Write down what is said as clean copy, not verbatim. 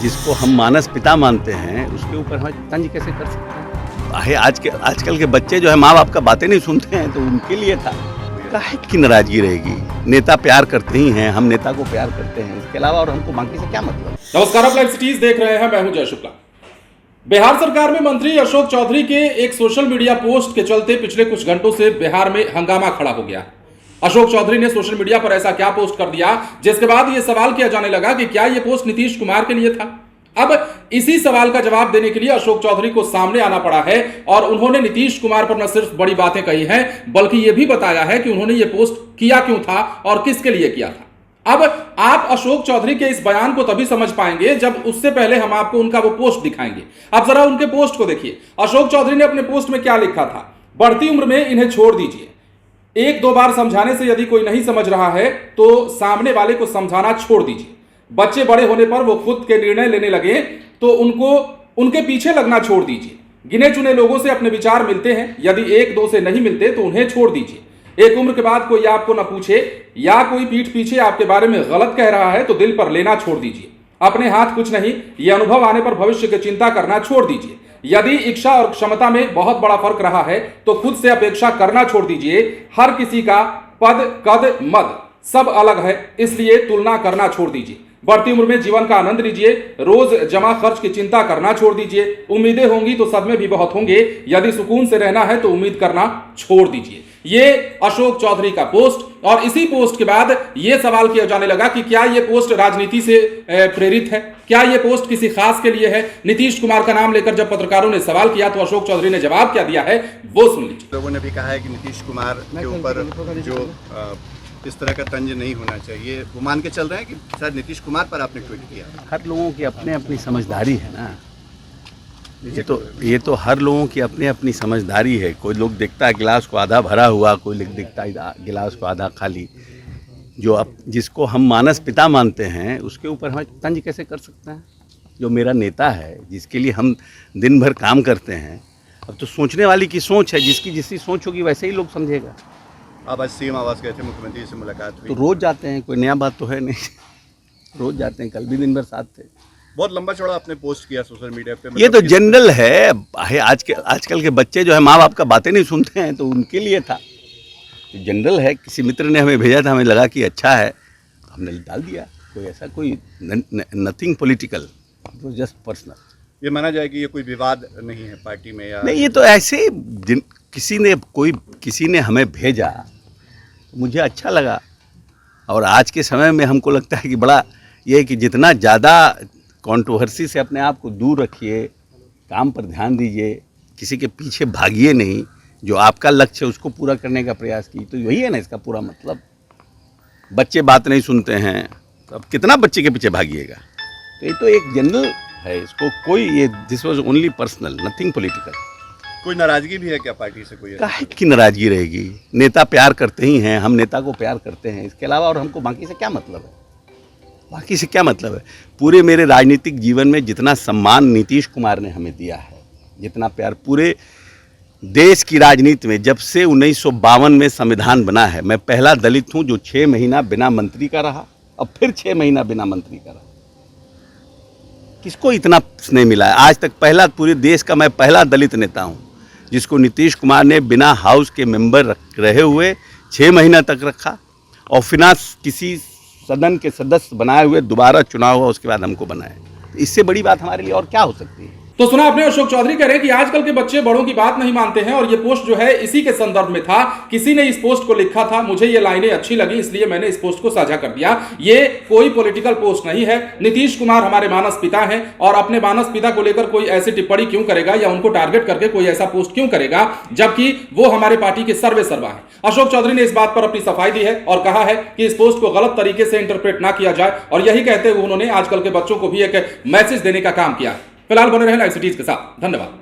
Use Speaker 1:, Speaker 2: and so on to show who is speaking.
Speaker 1: जिसको हम मानस पिता मानते हैं उसके ऊपर हम तंज कैसे कर सकते हैं? आजकल के बच्चे जो है माँ बाप का बातें नहीं सुनते हैं, तो उनके लिए था काहे की नाराजगी रहेगी। नेता प्यार करते ही हैं, हम नेता को प्यार करते हैं, इसके अलावा और हमको बाकी से क्या मतलब।
Speaker 2: नमस्कार, आप लाइव सिटीज देख रहे हैं, मैं हूं जय शुक्ला। बिहार सरकार में मंत्री अशोक चौधरी के एक सोशल मीडिया पोस्ट के चलते पिछले कुछ घंटों से बिहार में हंगामा खड़ा हो गया। अशोक चौधरी ने सोशल मीडिया पर ऐसा क्या पोस्ट कर दिया जिसके बाद यह सवाल किया जाने लगा कि क्या यह पोस्ट नीतीश कुमार के लिए था। अब इसी सवाल का जवाब देने के लिए अशोक चौधरी को सामने आना पड़ा है और उन्होंने नीतीश कुमार पर न सिर्फ बड़ी बातें कही हैं बल्कि यह भी बताया है कि उन्होंने यह पोस्ट किया क्यों था और किसके लिए किया था। अब आप अशोक चौधरी के इस बयान को तभी समझ पाएंगे जब उससे पहले हम आपको उनका वो पोस्ट दिखाएंगे। आप जरा उनके पोस्ट को देखिए। अशोक चौधरी ने अपने पोस्ट में क्या लिखा था? बढ़ती उम्र में इन्हें छोड़ दीजिए। एक दो बार समझाने से यदि कोई नहीं समझ रहा है तो सामने वाले को समझाना छोड़ दीजिए। बच्चे बड़े होने पर वो खुद के निर्णय लेने लगे तो उनके पीछे लगना छोड़ दीजिए। गिने चुने लोगों से अपने विचार मिलते हैं, यदि एक दो से नहीं मिलते तो उन्हें छोड़ दीजिए। एक उम्र के बाद कोई आपको न पूछे या कोई पीठ पीछे आपके बारे में गलत कह रहा है तो दिल पर लेना छोड़ दीजिए। अपने हाथ कुछ नहीं, यह अनुभव आने पर भविष्य की चिंता करना छोड़ दीजिए। यदि इच्छा और क्षमता में बहुत बड़ा फर्क रहा है तो खुद से अपेक्षा करना छोड़ दीजिए। हर किसी का पद कद मद सब अलग है, इसलिए तुलना करना छोड़ दीजिए। बढ़ती उम्र में जीवन का आनंद लीजिए। रोज जमा खर्च की चिंता करना छोड़ दीजिए। उम्मीदें होंगी तो सदमे भी बहुत होंगे, यदि सुकून से रहना है तो उम्मीद करना छोड़ दीजिए। ये अशोक चौधरी का पोस्ट, और इसी पोस्ट के बाद यह सवाल किया जाने लगा कि क्या यह पोस्ट राजनीति से प्रेरित है, क्या यह पोस्ट किसी खास के लिए है। नीतीश कुमार का नाम लेकर जब पत्रकारों ने सवाल किया तो अशोक चौधरी ने जवाब क्या दिया है वो सुन लीजिए।
Speaker 3: लोगों ने भी कहा है कि नीतीश कुमार के ऊपर जो इस तरह का तंज नहीं होना चाहिए, वो मान के चल रहे हैं कि शायद नीतीश कुमार पर आपने ट्वीट किया।
Speaker 1: हर लोगों की अपने अपनी समझदारी है ना, ये तो हर लोगों की अपनी अपनी समझदारी है। कोई लोग देखता है गिलास को आधा भरा हुआ, कोई लोग देखता है गिलास को आधा खाली। जिसको हम मानस पिता मानते हैं उसके ऊपर हम तंज कैसे कर सकते हैं? जो मेरा नेता है, जिसके लिए हम दिन भर काम करते हैं, अब तो सोचने वाली की सोच है, जिसकी जिसकी सोच होगी वैसे ही लोग समझेगा।
Speaker 3: आप आज सीएम आवास गए थे, मुख्यमंत्री से मुलाकात हुई।
Speaker 1: तो रोज जाते हैं, कोई नया बात तो है नहीं। रोज जाते हैं, कल भी दिन भर साथ थे।
Speaker 3: बहुत लंबा चौड़ा आपने पोस्ट किया सोशल मीडिया पे।
Speaker 1: ये तो जनरल है। आजकल के बच्चे जो है माँ बाप का बातें नहीं सुनते हैं, तो उनके लिए था। तो जनरल है, किसी मित्र ने हमें भेजा था, हमें लगा कि अच्छा है, हमने डाल दिया। कोई ऐसा कोई नथिंग पॉलिटिकल, जस्ट पर्सनल।
Speaker 3: ये माना जाए कि ये कोई विवाद नहीं है पार्टी में या
Speaker 1: नहीं, ये तो ऐसे किसी ने हमें भेजा, मुझे अच्छा लगा। और आज के समय में हमको लगता है कि बड़ा ये है कि जितना ज़्यादा कंट्रोवर्सी से अपने आप को दूर रखिए, काम पर ध्यान दीजिए, किसी के पीछे भागिए नहीं। जो आपका लक्ष्य है उसको पूरा करने का प्रयास कीजिए। तो यही है ना इसका पूरा मतलब। बच्चे बात नहीं सुनते हैं तो अब कितना बच्चे के पीछे भागिएगा। तो ये तो एक जनरल है, इसको कोई ये this was only personal, nothing political.
Speaker 3: कोई नाराजगी भी है क्या पार्टी से? कोई
Speaker 1: काहे की नाराजगी रहेगी। नेता प्यार करते ही हैं, हम नेता को प्यार करते हैं, इसके अलावा और हमको बाकी से क्या मतलब है। बाकी से क्या मतलब है। पूरे मेरे राजनीतिक जीवन में जितना सम्मान नीतीश कुमार ने हमें दिया है, जितना प्यार पूरे देश की राजनीति में, जब से 1952 में संविधान बना है, मैं पहला दलित हूं जो 6 महीना बिना मंत्री का रहा, अब फिर 6 महीना बिना मंत्री का रहा। किसको इतना स्नेह मिला है आज तक? पूरे देश का मैं पहला दलित नेता हूं जिसको नीतीश कुमार ने बिना हाउस के मेंबर रहे हुए 6 महीना तक रखा, और फिर किसी सदन के सदस्य बनाए हुए दोबारा चुनाव हुआ, उसके बाद हमको बनाया। इससे बड़ी बात हमारे लिए और क्या हो सकती है।
Speaker 2: तो सुना आपने, अशोक चौधरी कह रहे हैं कि आजकल के बच्चे बड़ों की बात नहीं मानते हैं, और ये पोस्ट जो है इसी के संदर्भ में था। किसी ने इस पोस्ट को लिखा था, मुझे ये लाइनें अच्छी लगी इसलिए मैंने इस पोस्ट को साझा कर दिया। ये कोई पॉलिटिकल पोस्ट नहीं है। नीतीश कुमार हमारे मानस पिता हैं, और अपने मानस पिता को लेकर कोई ऐसी टिप्पणी क्यों करेगा या उनको टारगेट करके कोई ऐसा पोस्ट क्यों करेगा, जबकि वो हमारे पार्टी के सर्वे सर्वा है। अशोक चौधरी ने इस बात पर अपनी सफाई दी है और कहा है कि इस पोस्ट को गलत तरीके से इंटरप्रेट ना किया जाए, और यही कहते हुए उन्होंने आजकल के बच्चों को भी एक मैसेज देने का काम किया। फिलहाल बने रहें लाइव सिटीज के साथ। धन्यवाद।